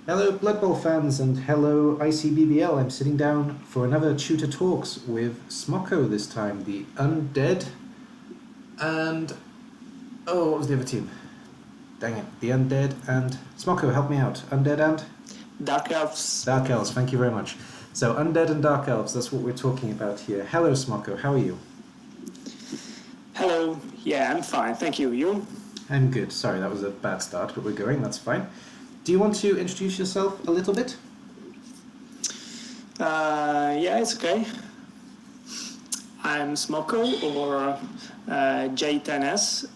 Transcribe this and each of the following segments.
Hello Blood Bowl fans and hello ICBBL. I'm sitting down for another Tutor Talks with Smocco this time, the Undead and... oh, what was the other team? Dang it, the Undead and... Smocco, help me out. Undead and? Dark Elves. Dark Elves, thank you very much. So Undead and Dark Elves, that's what we're talking about here. Hello Smocco, how are you? Hello. Yeah, I'm fine. Thank you. You? I'm good. Sorry, that was a bad start, but we're going, that's fine. Do you want to introduce yourself a little bit? Yeah, it's okay. I'm Smocco, or J10S.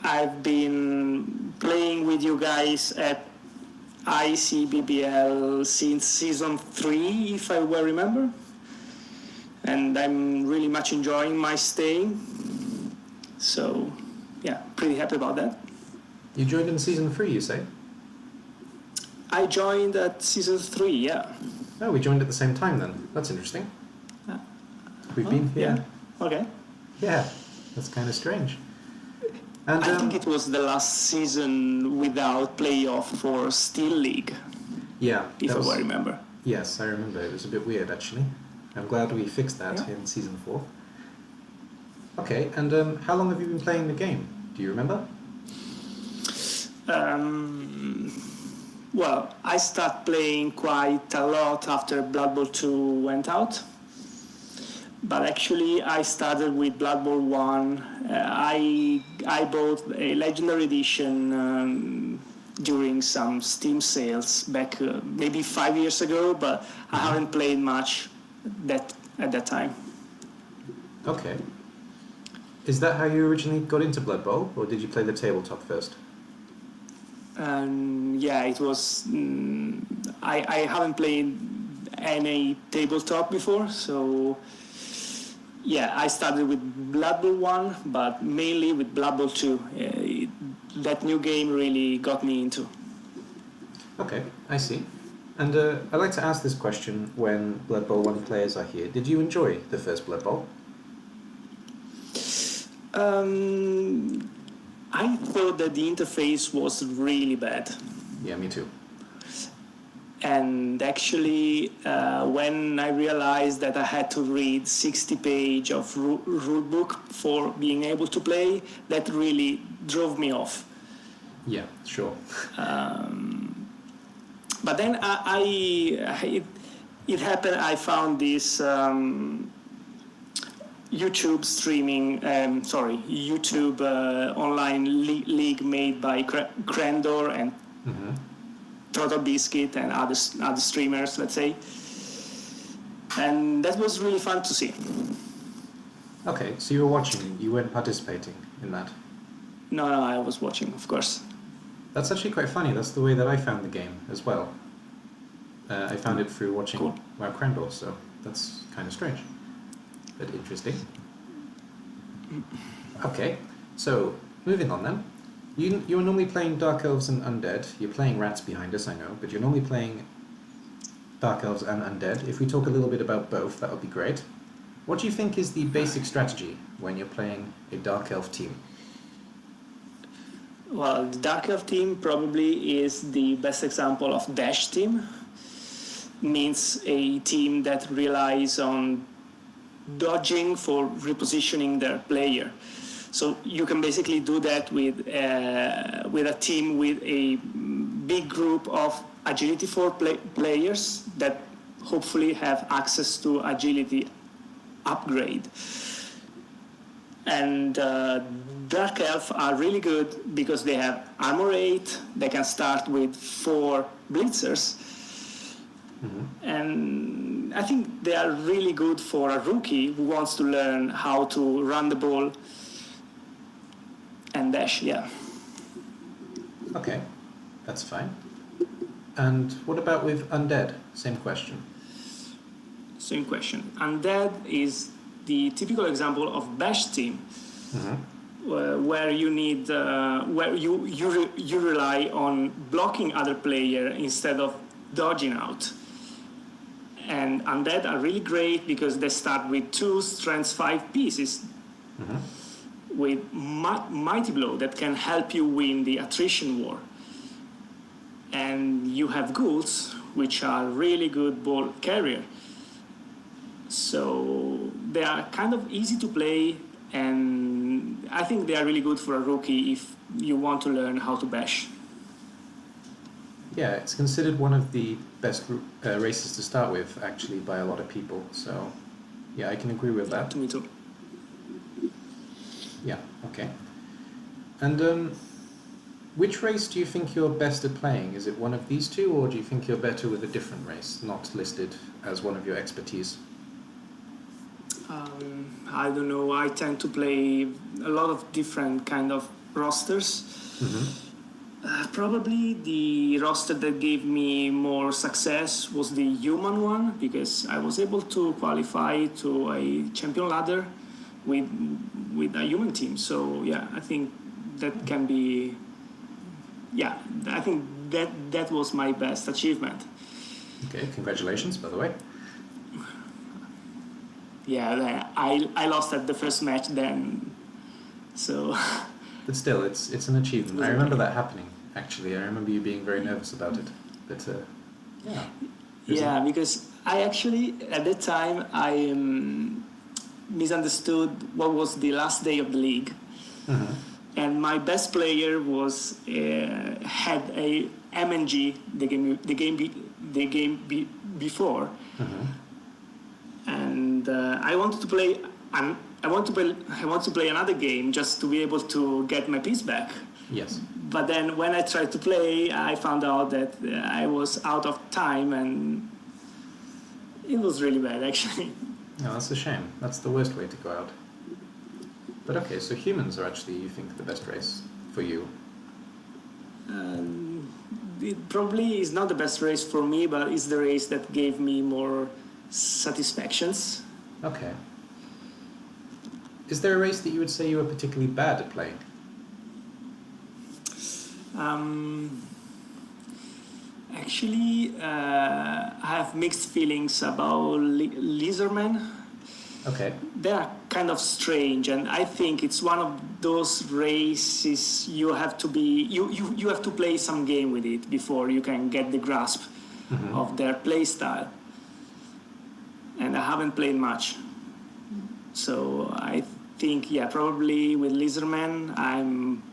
I've been playing with you guys at ICBBL since season 3, if I well remember. And I'm really much enjoying my stay. So, yeah, pretty happy about that. You joined in season 3, you say? I joined at season 3, yeah. Oh, we joined at the same time then. That's interesting. We've been here. Yeah. Okay. Yeah, that's kind of strange. And I think it was the last season without playoff for Steel League, yeah, if I well remember. Yes, I remember. It was a bit weird actually. I'm glad we fixed that Yeah. in season 4. Okay, and how long have you been playing the game? Do you remember? Well, I started playing quite a lot after Blood Bowl 2 went out. But actually, I started with Blood Bowl 1. I bought a Legendary Edition during some Steam sales back maybe 5 years ago, but I haven't played much at that time. Okay. Is that how you originally got into Blood Bowl, or did you play the tabletop first? Yeah, it was. I haven't played any tabletop before, so yeah, I started with Blood Bowl 1, but mainly with Blood Bowl 2. That new game really got me into. Okay, I see. And I'd like to ask this question when Blood Bowl 1 players are here. Did you enjoy the first Blood Bowl? I thought that the interface was really bad. Yeah, me too. And actually, when I realized that I had to read 60 pages of rule book for being able to play, that really drove me off. Yeah, sure. But then it happened. I found this YouTube streaming, YouTube online league made by Crandor and Total Biscuit and other streamers, let's say. And that was really fun to see. Okay, so you were watching, you weren't participating in that? No, I was watching, of course. That's actually quite funny. That's the way that I found the game as well. I found it through watching WoW Crandor, so that's kind of strange. But interesting. Okay, so moving on then. You're normally playing Dark Elves and Undead. You're playing rats behind us, I know, but you're normally playing Dark Elves and Undead. If we talk a little bit about both, that would be great. What do you think is the basic strategy when you're playing a Dark Elf team? Well, the Dark Elf team probably is the best example of dash team. Means a team that relies on dodging for repositioning their player. So you can basically do that with a team with a big group of agility 4 players that hopefully have access to agility upgrade. And Dark Elf are really good because they have armor 8, they can start with 4 blitzers. And I think they are really good for a rookie who wants to learn how to run the ball and dash, yeah. Okay, that's fine. And what about with Undead? Same question. Same question. Undead is the typical example of bash team, where you need where you rely on blocking other player instead of dodging out. And Undead are really great because they start with 2 strength 5 pieces with Mighty Blow that can help you win the attrition war. and you have ghouls, which are really good ball carrier. So they are kind of easy to play, and I think they are really good for a rookie if you want to learn how to bash. Yeah, it's considered one of the best races to start with, actually, by a lot of people. So, yeah, I can agree with that. Me too. Yeah, okay. And which race do you think you're best at playing? Is it one of these two, or do you think you're better with a different race, not listed as one of your expertise? I don't know. I tend to play a lot of different kind of rosters. Probably the roster that gave me more success was the human one, because I was able to qualify to a champion ladder with a human team. So yeah, I think that can be. Yeah, I think that was my best achievement. Okay, congratulations, by the way. Yeah, I lost at the first match then, so. But still, it's an achievement. I remember that happening, actually. I remember you being very nervous about it. But, yeah. Yeah, because I actually, at that time, I misunderstood what was the last day of the league. And my best player was had a MNG the game before. And I wanted to play I want to play another game just to be able to get my piece back. Yes. But then when I tried to play, I found out that I was out of time, and it was really bad, actually. No, that's a shame. That's the worst way to go out. But okay, so humans are actually, you think, the best race for you? It probably is not the best race for me, but it's the race that gave me more satisfactions. Okay. Is there a race that you would say you were particularly bad at playing? Actually, I have mixed feelings about Lizardmen. Okay. They are kind of strange, and I think it's one of those races you have to be you have to play some game with it before you can get the grasp of their play style. And I haven't played much, so I think probably with Lizardmen I'm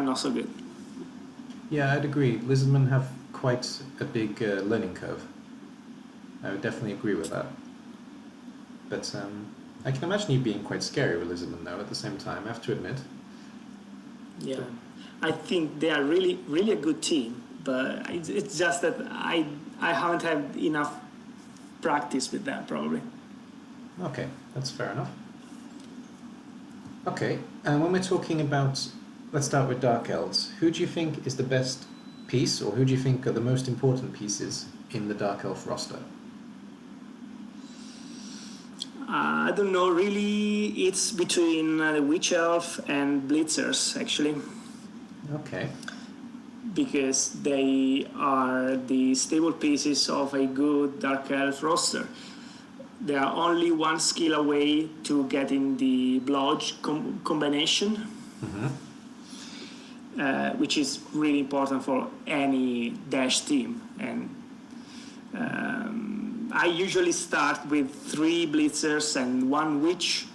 not so good. Yeah, I'd agree. Lizardmen have quite a big learning curve. I would definitely agree with that. But I can imagine you being quite scary with Lizardmen, though, at the same time, I have to admit. Yeah, I think they are really, really a good team, but it's just that I haven't had enough practice with them, probably. Okay, that's fair enough. Okay, and when we're talking about, let's start with Dark Elves. Who do you think is the best piece, or who do you think are the most important pieces in the Dark Elf roster? I don't know, really, it's between the Witch Elf and Blitzers, actually. Okay. Because they are the stable pieces of a good Dark Elf roster. They are only one skill away to getting the Blodge combination, which is really important for any Dash team. And I usually start with 3 Blitzers and 1 Witch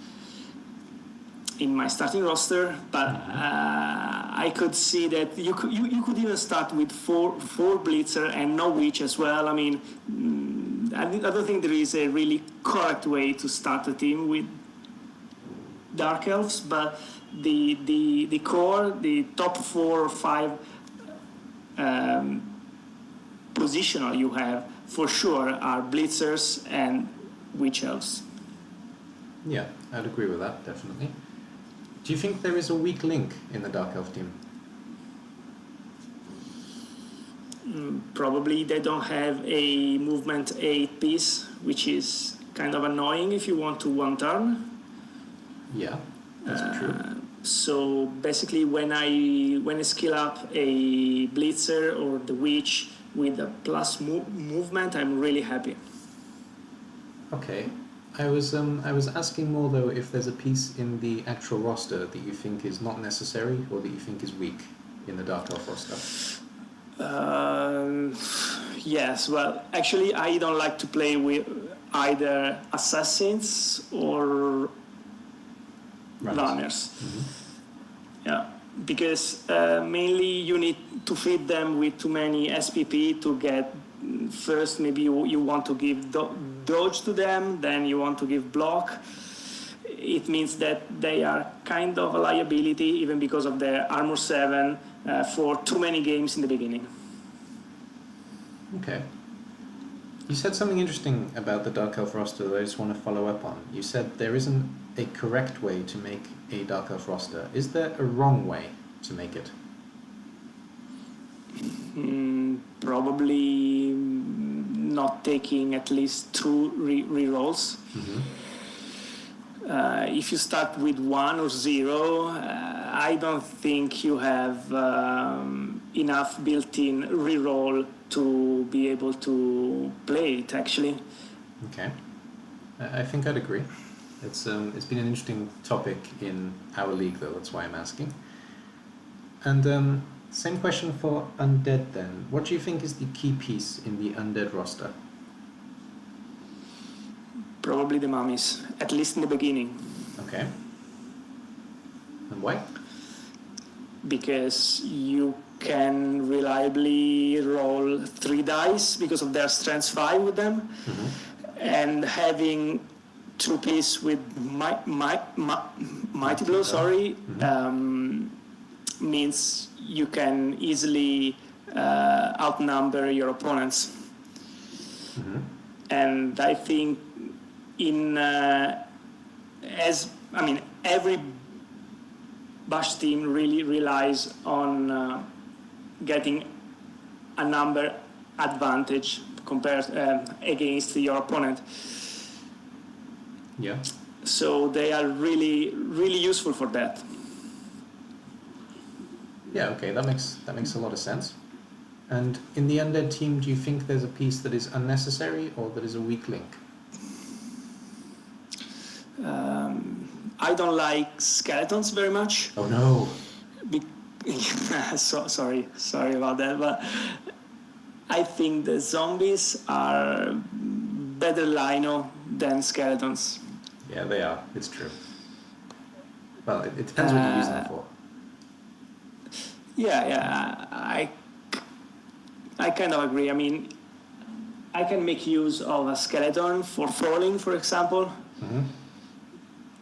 in my starting roster, but I could see that you could even start with 4 Blitzer and no Witch as well. I mean, I don't think there is a really correct way to start a team with Dark Elves, but the core, the top 4 or 5 positional you have for sure are Blitzers and Witch Elves. Yeah, I'd agree with that, definitely. Do you think there is a weak link in the Dark Elf team? Probably they don't have a movement 8 piece, which is kind of annoying if you want to one turn. Yeah, that's true. So basically when I skill up a Blitzer or the Witch with a plus movement, I'm really happy. Okay. I was asking more though if there's a piece in the actual roster that you think is not necessary or that you think is weak in the Dark Elf roster. Yes, well, actually, I don't like to play with either assassins or runners. Yeah, because mainly you need to feed them with too many SPP to get. First, maybe you want to give dodge to them, then you want to give block. It means that they are kind of a liability, even because of their armor 7, for too many games in the beginning. Okay. You said something interesting about the Dark Elf roster that I just want to follow up on. You said there isn't a correct way to make a Dark Elf roster. Is there a wrong way to make it? Probably not taking at least 2 rerolls. If you start with 1 or 0, I don't think you have enough built-in reroll to be able to play it, actually. Okay. I think I'd agree. It's been an interesting topic in our league, though. That's why I'm asking. And same question for Undead, then. What do you think is the key piece in the Undead roster? Probably the mummies, at least in the beginning. Okay. And why? Because you can reliably roll 3 dice because of their strength 5 with them, and having 2 piece with mighty blow, means you can easily outnumber your opponents. And I think every Bash team really relies on getting a number advantage compared against your opponent. Yeah. So they are really, really useful for that. Yeah, okay, that makes a lot of sense. And in the Undead team, do you think there's a piece that is unnecessary or that is a weak link? I don't like skeletons very much. Oh no. Sorry about that, but I think the zombies are better lino than skeletons. Yeah, they are. It's true. Well, it depends what you use them for. Yeah, I kind of agree. I mean, I can make use of a skeleton for falling, for example.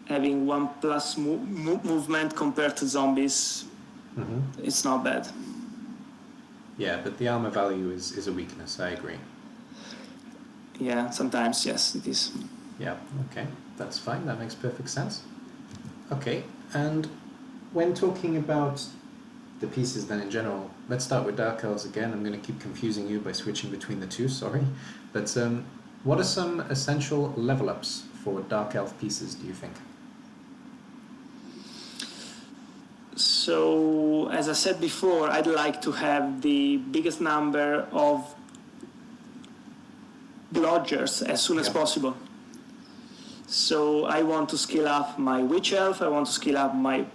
Having 1+ movement compared to zombies, it's not bad. Yeah, but the armor value is a weakness, I agree. Yeah, sometimes, yes, it is. Yeah, okay, that's fine, that makes perfect sense. Okay, and when talking about the pieces then in general, let's start with Dark Elves again. I'm going to keep confusing you by switching between the two, sorry. But what are some essential level ups for Dark Elf pieces, do you think? So, as I said before, I'd like to have the biggest number of blodgers as soon as possible. So I want to skill up my Witch Elf, I want to skill up my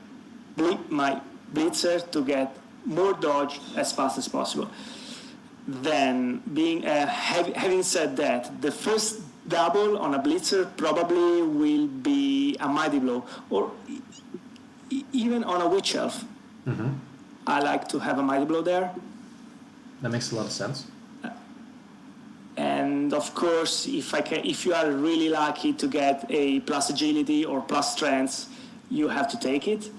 Blitzer to get more dodge as fast as possible. Then, having said that, the first double on a Blitzer probably will be a Mighty Blow, or even on a Witch Elf. I like to have a Mighty Blow there. That makes a lot of sense. And of course, if you are really lucky to get a plus agility or plus strength, you have to take it.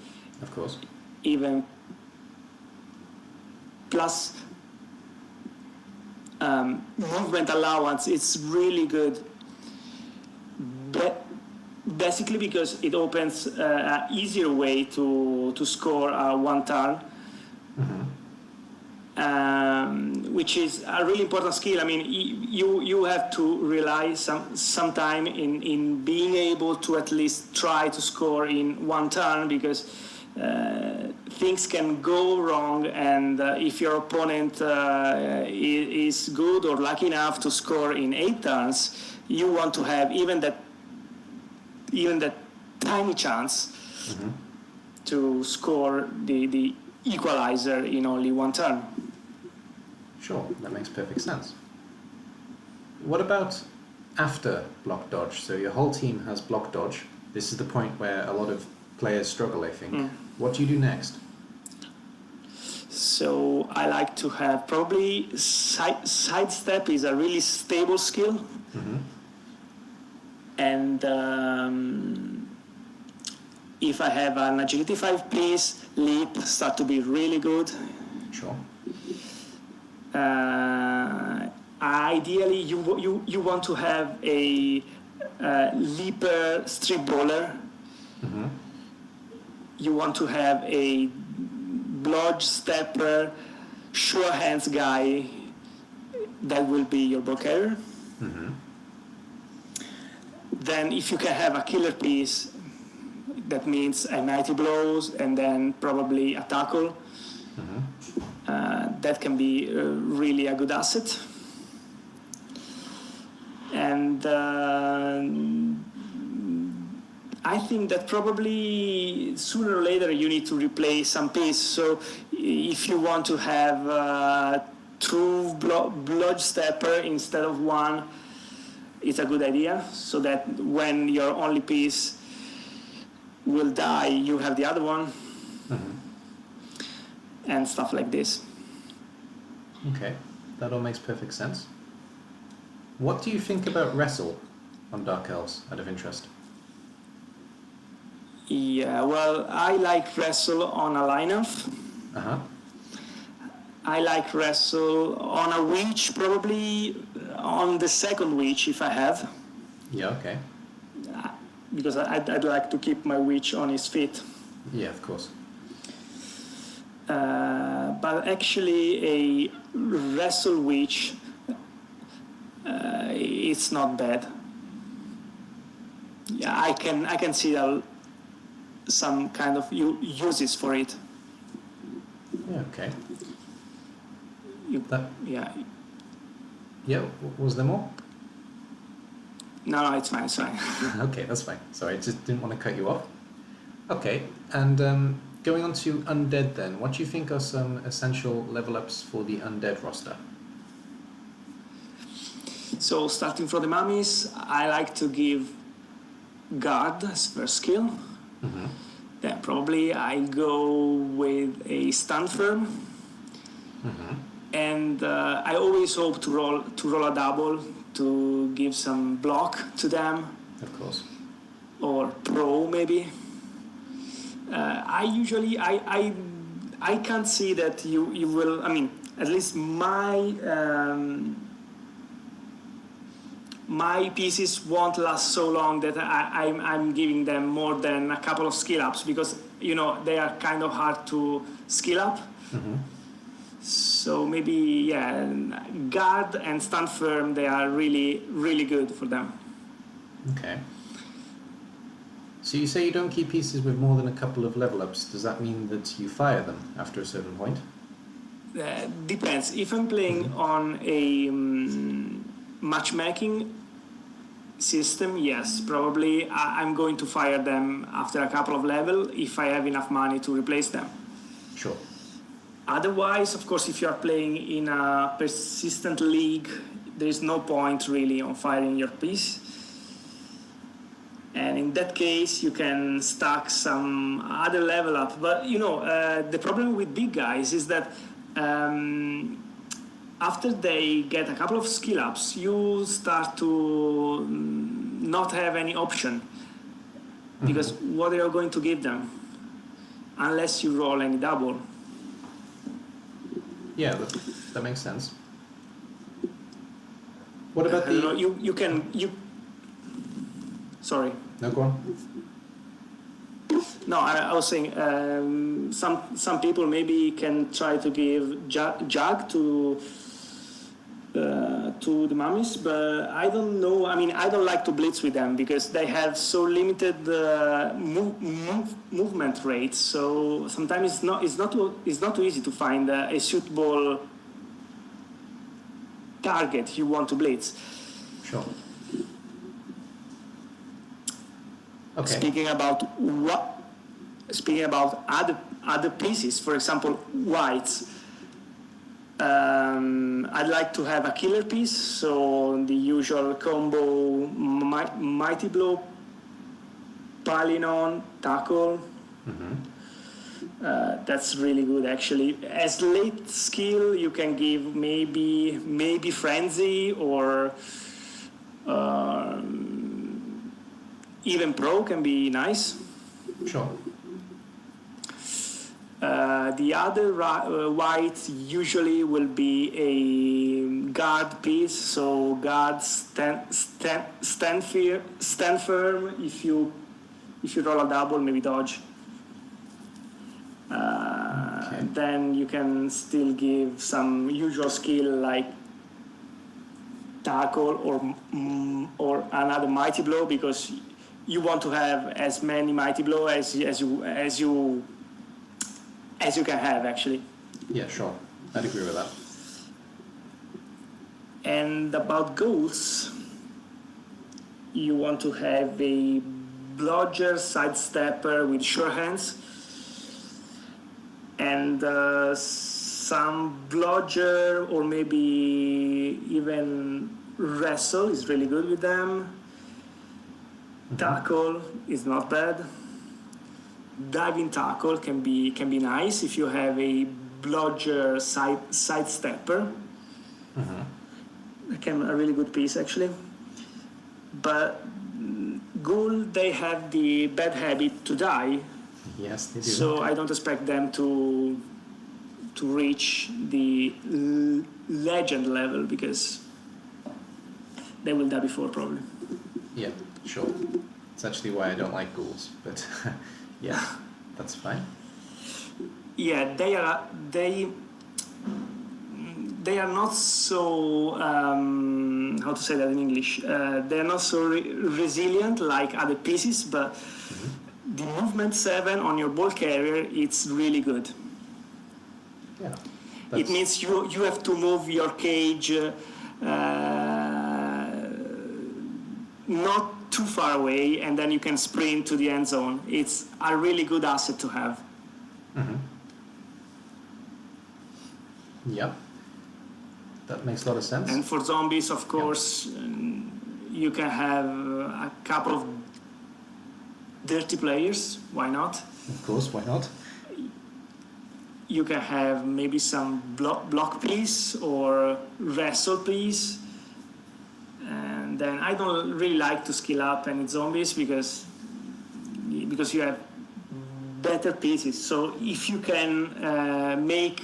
Of course. Even plus movement allowance, it's really good. Basically because it opens an easier way to score one turn. Which is a really important skill. I mean, you have to rely some time in being able to at least try to score in one turn, because things can go wrong, and if your opponent is good or lucky enough to score in 8 turns, you want to have even that tiny chance to score the equalizer in only one turn. Sure, that makes perfect sense. What about after block dodge? So your whole team has block dodge. This is the point where a lot of players struggle, I think. What do you do next? So I like to have probably sidestep is a really stable skill. And if I have an agility 5 piece, leap start to be really good. Sure. Ideally, you want to have a leaper strip brawler. You want to have a blodge stepper, sure hands guy. That will be your ball carrier. Then if you can have a killer piece, that means a mighty blows and then probably a tackle. That can be really a good asset. And I think that probably sooner or later you need to replace some piece. So if you want to have true blodge stepper instead of one, it's a good idea, so that when your only piece will die, you have the other one, and stuff like this. Okay, that all makes perfect sense. What do you think about wrestle on Dark Elves, out of interest? Yeah, well, I like wrestle on a lineup. I like wrestle on a witch, probably on the second witch if I have. Yeah, okay. Because I'd like to keep my witch on his feet. Yeah, of course. But actually a wrestle witch, it's not bad. Yeah, I can see some kind of uses for it. Yeah, okay. Yeah. Yeah, was there more? No, it's fine. Okay, that's fine. Sorry, I just didn't want to cut you off. Okay, and going on to Undead then, what do you think are some essential level ups for the Undead roster? So starting from the mummies, I like to give guard as first skill. Then probably I go with a stun firm. And I always hope to roll a double to give some block to them. Of course. Or pro maybe. I usually I can't see that you will. I mean, at least my pieces won't last so long that I'm giving them more than a couple of skill ups, because they are kind of hard to skill up. So maybe guard and stun firm, they are really really good for them. Okay. So you say you don't keep pieces with more than a couple of level ups. Does that mean that you fire them after a certain point? Depends. If I'm playing on a matchmaking system, yes, probably I'm going to fire them after a couple of levels if I have enough money to replace them. Sure. Otherwise, of course, if you are playing in a persistent league, there is no point really on firing your piece. And in that case, you can stack some other level up. But the problem with big guys is that after they get a couple of skill ups, you start to not have any option, because what are you going to give them unless you roll any double? Yeah, that makes sense. What about Sorry. No, go on. No, I was saying some people maybe can try to give jug to the mummies, but I don't know. I mean, I don't like to blitz with them because they have so limited movement rates. So sometimes it's not too easy to find a suitable target you want to blitz. Sure. Okay. Speaking about other pieces, for example, whites. I'd like to have a killer piece, so the usual combo Mighty Blow, piling on, tackle. That's really good actually. As late skill, you can give maybe Frenzy or even Pro can be nice. Sure. The other white usually will be a guard piece, so guard stand firm. If you roll a double, maybe dodge. Okay. Then you can still give some usual skill like tackle or another mighty blow, because you want to have as many mighty blow as you can have actually. Yeah, sure. I'd agree with that. And about goals, you want to have a blodger, sidestepper with sure hands, and some blodger or maybe even wrestle is really good with them. Tackle is not bad. Diving tackle can be nice if you have a blodger sidestepper. A really good piece actually. But ghoul, they have the bad habit to die. Yes, they do. So I don't expect them to reach the legend level, because they will die before probably. Yeah, sure. It's actually why I don't like ghouls, but yeah, that's fine. Yeah, they are not so how to say that in English. They are not so resilient like other pieces, but the movement 7 on your ball carrier, it's really good. Yeah. It means you have to move your cage not too far away, and then you can sprint to the end zone. It's a really good asset to have. Yep. That makes a lot of sense. And for zombies, of course, you can have a couple of dirty players. Why not? Of course, why not? You can have maybe some block piece or wrestle piece. And then I don't really like to skill up any zombies because you have better pieces. So if you can make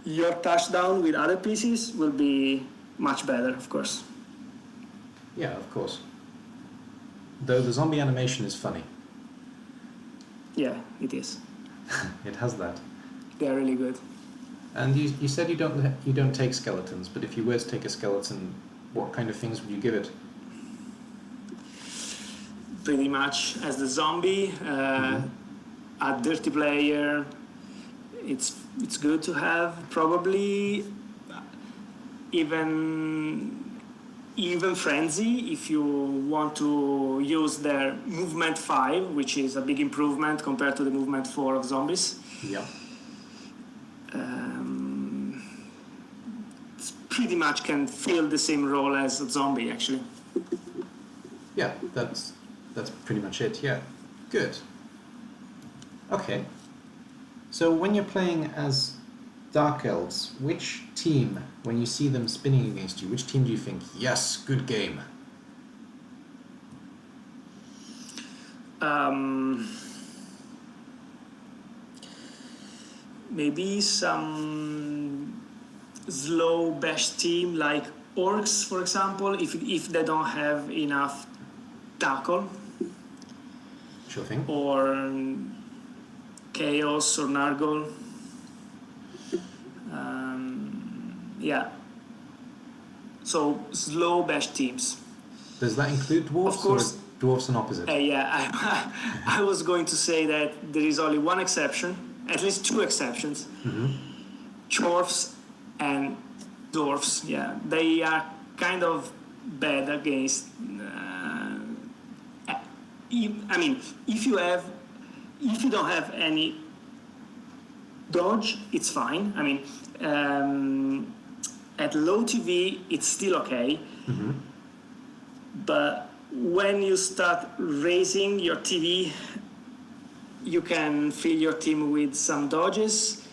your touchdown with other pieces, will be much better, of course. Yeah, of course. Though the zombie animation is funny. Yeah, it is. It has that. They're really good. And you said you don't take skeletons, but if you were to take a skeleton, what kind of things would you give it? Pretty much as the zombie, a dirty player. It's good to have, probably even frenzy if you want to use their movement 5, which is a big improvement compared to the movement 4 of zombies. Yeah. It's pretty much can fill the same role as a zombie actually. Yeah, that's pretty much it. Yeah, good. Okay. So when you're playing as Dark Elves, which team, when you see them spinning against you, which team do you think, yes, good game? Maybe some slow bash team like orcs, for example, if they don't have enough tackle. Sure thing. Or Chaos or Nargol. Yeah. So slow bash teams. Does that include dwarves? Of course. Or dwarves and opposite? Yeah, I was going to say that there is only one exception, at least two exceptions. Dwarfs and dwarfs. Yeah, they are kind of bad against. I mean, if you don't have any at low TV, it's still okay. Mm-hmm. But when you start raising your TV, you can fill your team with some dodges,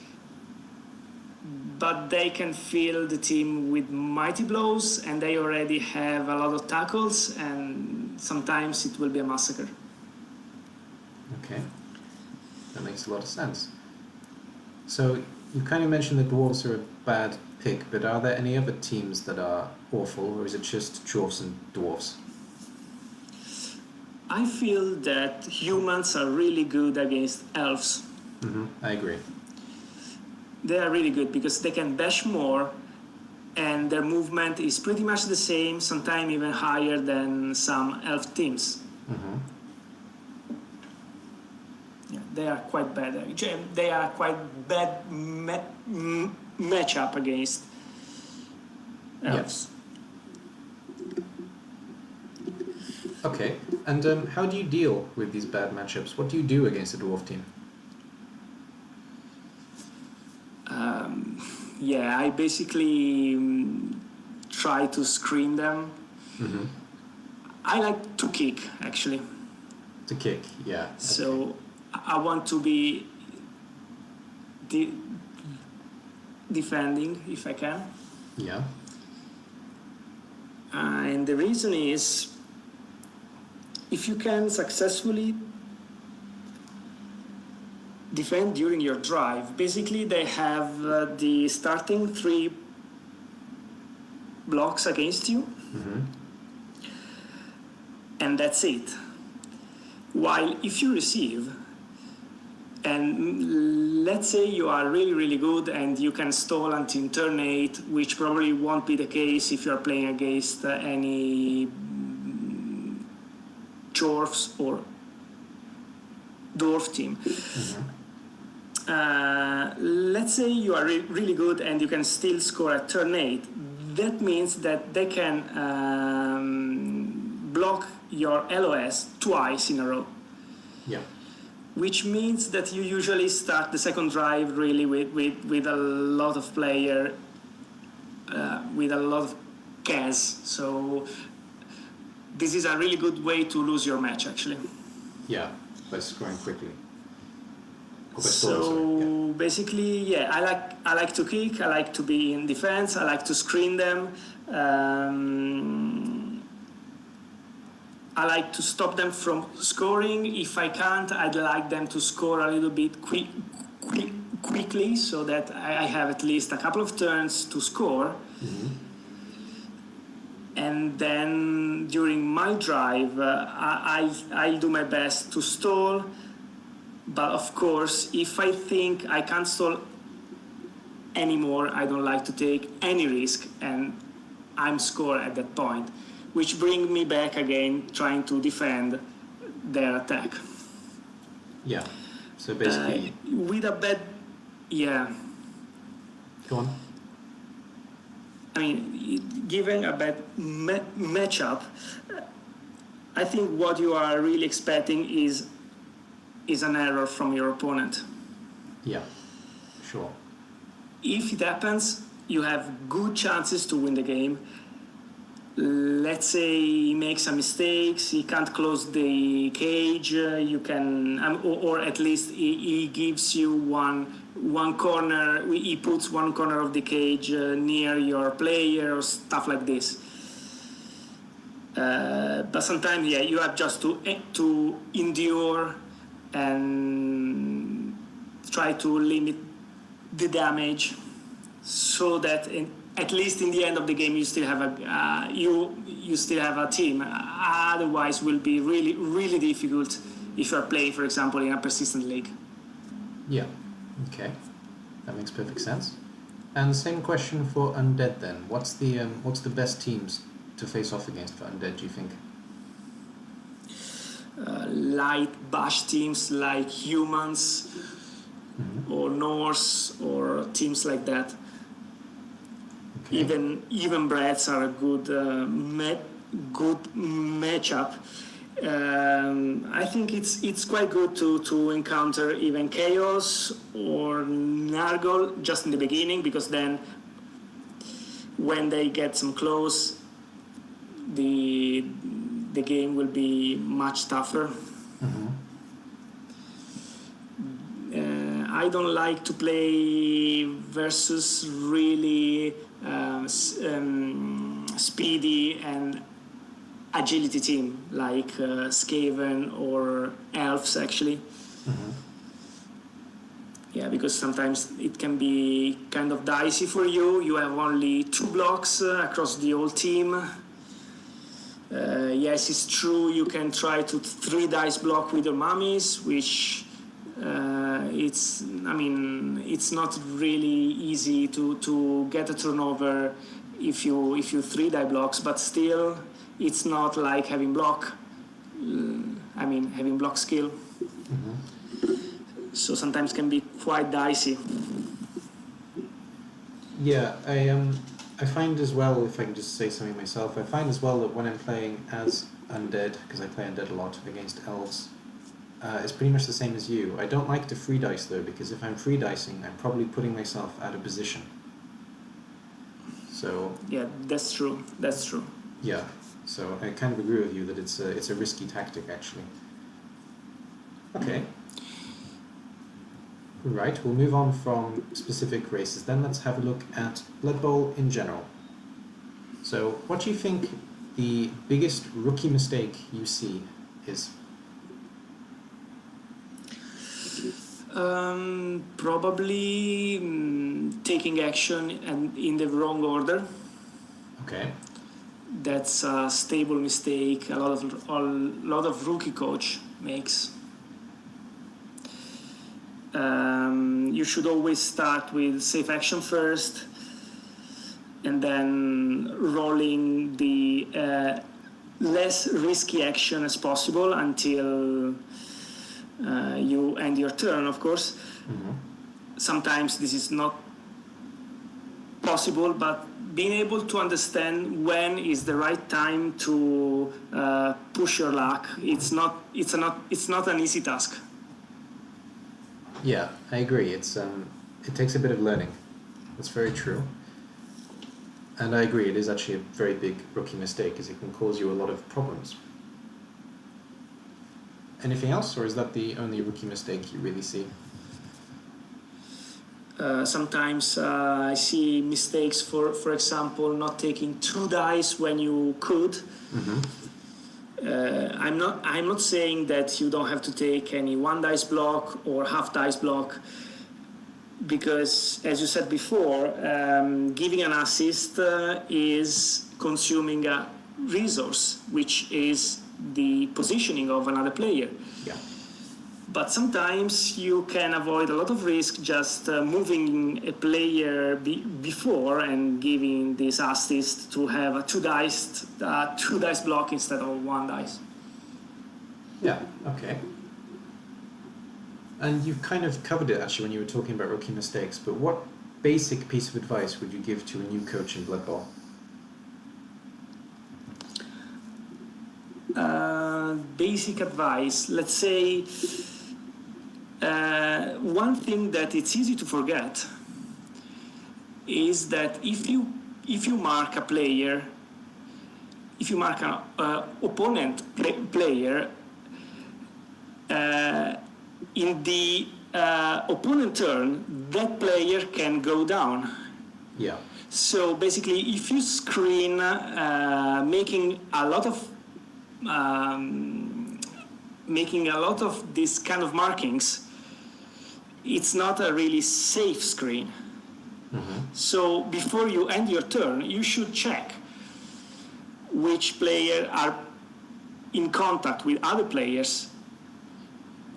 but they can fill the team with mighty blows, and they already have a lot of tackles, and sometimes it will be a massacre. Okay, that makes a lot of sense. So you kind of mentioned the dwarves are a bad pick, but are there any other teams that are awful, or is it just dwarves and dwarves? I feel that humans are really good against elves. Mm-hmm. I agree. They are really good because they can bash more, and their movement is pretty much the same, sometimes even higher than some elf teams. Mm-hmm. Yeah, they are quite bad. They are quite bad matchup against elves. Okay, and how do you deal with these bad matchups? What do you do against a dwarf team? Yeah, I basically try to screen them. Mm-hmm. I like to kick, actually. To kick, yeah. Okay. So I want to be defending if I can. Yeah. And the reason is, if you can successfully defend during your drive, basically they have the starting 3 blocks against you, Mm-hmm. and that's it. While if you receive, and let's say you are really good and you can stall until turn 8, which probably won't be the case if you're playing against any dwarfs or dwarf team. Mm-hmm. Let's say you are really good and you can still score at turn 8. That means that they can block your LOS twice in a row. Yeah. Which means that you usually start the second drive really with a lot of player, with a lot of gas. So this is a really good way to lose your match, actually. Yeah, by scoring quickly. Or by So scoring, sorry. basically, yeah, I like to kick. I like to be in defense. I like to screen them. I like to stop them from scoring. If I can't, I'd like them to score a little bit quickly, so that I have at least a couple of turns to score. Mm-hmm. And then during my drive, I'll do my best to stall. But of course, if I think I can't stall anymore, I don't like to take any risk, and I'm score at that point, which brings me back again trying to defend their attack. Yeah. So basically, With a bad, yeah. go on. I mean, given a bad matchup, I think what you are really expecting is an error from your opponent. Yeah. Sure. If it happens, you have good chances to win the game. Let's say he makes some mistakes, he can't close the cage, you can, or at least he gives you one corner, he puts one corner of the cage near your player or stuff like this. But sometimes, yeah, you have just to endure and try to limit the damage, so that at least in the end of the game you still have you still have a team. Otherwise, will be really difficult if you are playing, for example, in a persistent league. Yeah. Okay. That makes perfect sense. And same question for Undead then. What's the best teams to face off against for Undead, do you think? Light bash teams like humans, Mm-hmm. or Norse, or teams like that. Okay. Even Brats are a good matchup. I think it's quite good to encounter even Chaos or Nargol just in the beginning, because then when they get some close, the game will be much tougher. I don't like to play versus really speedy and agility team like Skaven or Elves actually. Yeah, because sometimes it can be kind of dicey for you. You have only 2 blocks across the whole team. Yes, it's true, you can try to 3 dice block with your mummies, which it's not really easy to get a turnover if you 3 die blocks, but still it's not like having block. Having block skill. So sometimes can be quite dicey. Yeah, I find as well, if I can just say something myself, I find as well that when I'm playing as Undead, because I play Undead a lot against Elves, it's pretty much the same as you. I don't like to free dice though, because if I'm free dicing, I'm probably putting myself out of position. So yeah, that's true. Yeah, so I kind of agree with you that it's a risky tactic actually. Okay. Right, we'll move on from specific races then. Let's have a look at Blood Bowl in general. So, what do you think the biggest rookie mistake you see is? Probably taking action and in the wrong order. Okay. That's a stable mistake a lot of rookie coach makes. You should always start with safe action first, and then rolling the less risky action as possible until you end your turn, of course. Sometimes this is not possible, but being able to understand when is the right time to push your luck, it's not an easy task. Yeah, I agree. It takes a bit of learning. That's very true. And I agree, it is actually a very big rookie mistake, because it can cause you a lot of problems. Anything else, or is that the only rookie mistake you really see? Sometimes I see mistakes, for example, not taking 2 dice when you could. I'm not saying that you don't have to take any 1 dice block or half dice block, because as you said before, giving an assist is consuming a resource, which is the positioning of another player. Yeah. But sometimes you can avoid a lot of risk just moving a player before and giving this assist to have a 2 dice block instead of 1 dice. Yeah, okay. And you kind of covered it actually when you were talking about rookie mistakes, but what basic piece of advice would you give to a new coach in Blood Bowl? Basic advice, let's say, one thing that it's easy to forget is that if you mark a player, if you mark an opponent player, in the opponent turn, that player can go down. Yeah. So basically, if you screen making a lot of these kind of markings, it's not a really safe screen. So before you end your turn, you should check which player are in contact with other players,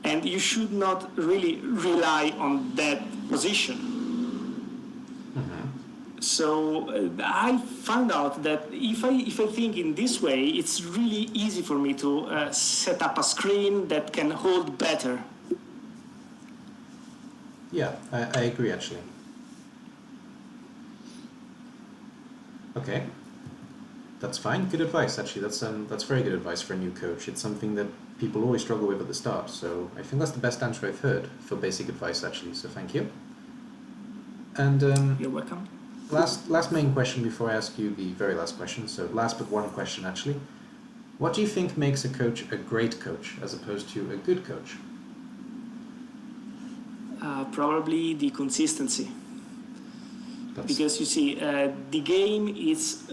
and you should not really rely on that position. So I found out that if I think in this way, it's really easy for me to set up a screen that can hold better. Yeah, I agree actually. Okay, that's fine. Good advice actually. That's very good advice for a new coach. It's something that people always struggle with at the start. So I think that's the best answer I've heard for basic advice actually. So thank you. And You're welcome. last main question before I ask you the very last question. So last but one question actually. What do you think makes a coach a great coach as opposed to a good coach? Probably the consistency. Because you see, the game is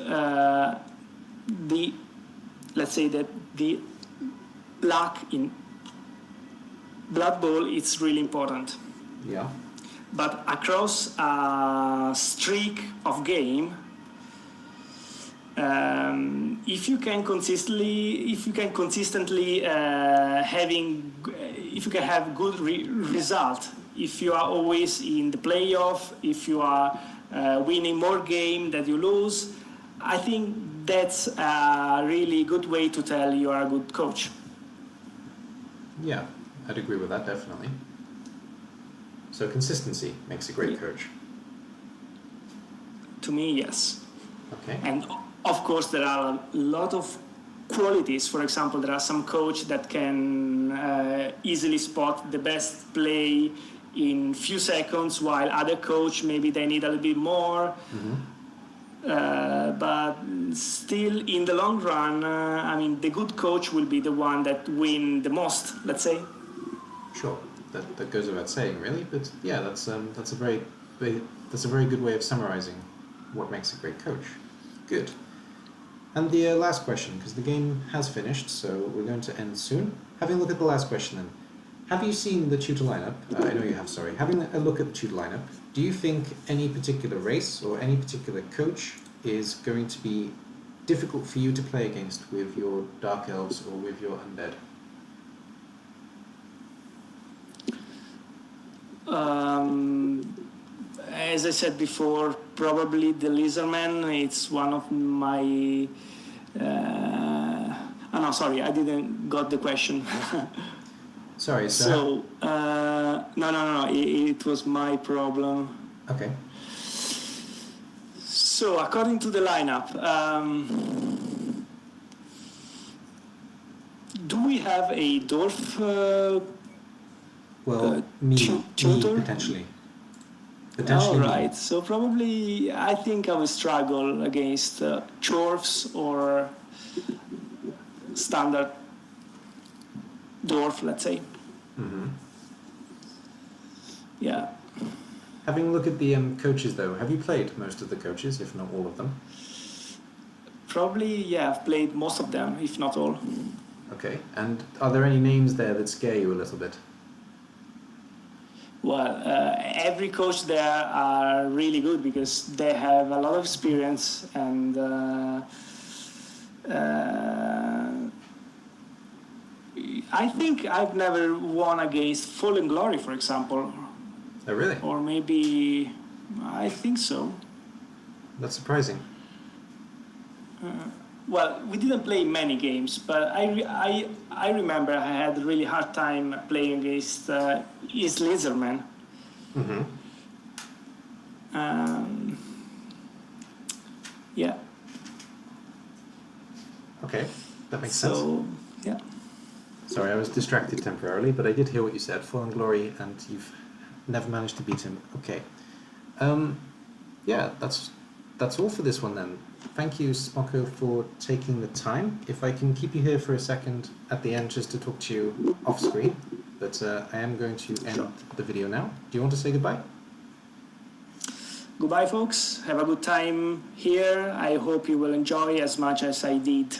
let's say that the luck in Blood Bowl is really important. Yeah. But across a streak of game, if you can consistently if you can have good result, if you are always in the playoff, if you are winning more game than you lose, I think that's a really good way to tell you are a good coach. Yeah, I'd agree with that, definitely. So consistency makes a great coach. To me, yes. Okay. And of course, there are a lot of qualities. For example, there are some coach that can easily spot the best play in few seconds, while other coach maybe they need a little bit more. But still, in the long run, I mean, the good coach will be the one that win the most. Let's say. Sure, that goes without saying, really. But yeah, that's a very good way of summarizing what makes a great coach. Good. And the last question, because the game has finished, so we're going to end soon. Having a look at the last question then. Have you seen the tutor lineup? I know you have, sorry. Having a look at the tutor lineup, do you think any particular race or any particular coach is going to be difficult for you to play against with your Dark Elves or with your Undead? As I said before, probably the Lizardman. It's one of my. Oh no, sorry, I didn't got the question. Sorry, sir. So no. It was my problem. Okay. So according to the lineup, do we have a dwarf? Me tutor? potentially. All right. So probably I think I will struggle against dwarfs or standard dwarf, let's say. Mm-hmm. Yeah. Having a look at the coaches, though, have you played most of the coaches, if not all of them? Probably, yeah. I've played most of them, if not all. Okay. And are there any names there that scare you a little bit? Well, every coach there are really good because they have a lot of experience and I think I've never won against Fallen Glory, for example. Oh, really? Or maybe, I think so. That's surprising. Well, we didn't play many games, but I remember I had a really hard time playing against his Lizardman. Mm-hmm. Yeah. Okay, that makes sense. So, yeah. Sorry, I was distracted temporarily, but I did hear what you said. Fallen Glory, and you've never managed to beat him. Okay. Yeah, that's all for this one then. Thank you, Smocco, for taking the time. If I can keep you here for a second at the end just to talk to you off screen, but I am going to end the video now. Do you want to say goodbye? Goodbye, folks. Have a good time here. I hope you will enjoy as much as I did.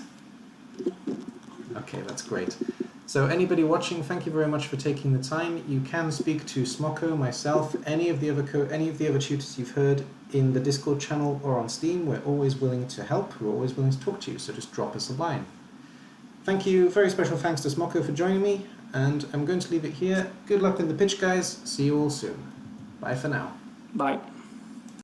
Okay, that's great. So anybody watching, thank you very much for taking the time. You can speak to Smocco, myself, any of the other tutors you've heard in the Discord channel or on Steam. We're always willing to help. We're always willing to talk to you. So just drop us a line. Thank you. Very special thanks to Smocco for joining me. And I'm going to leave it here. Good luck in the pitch, guys. See you all soon. Bye for now. Bye.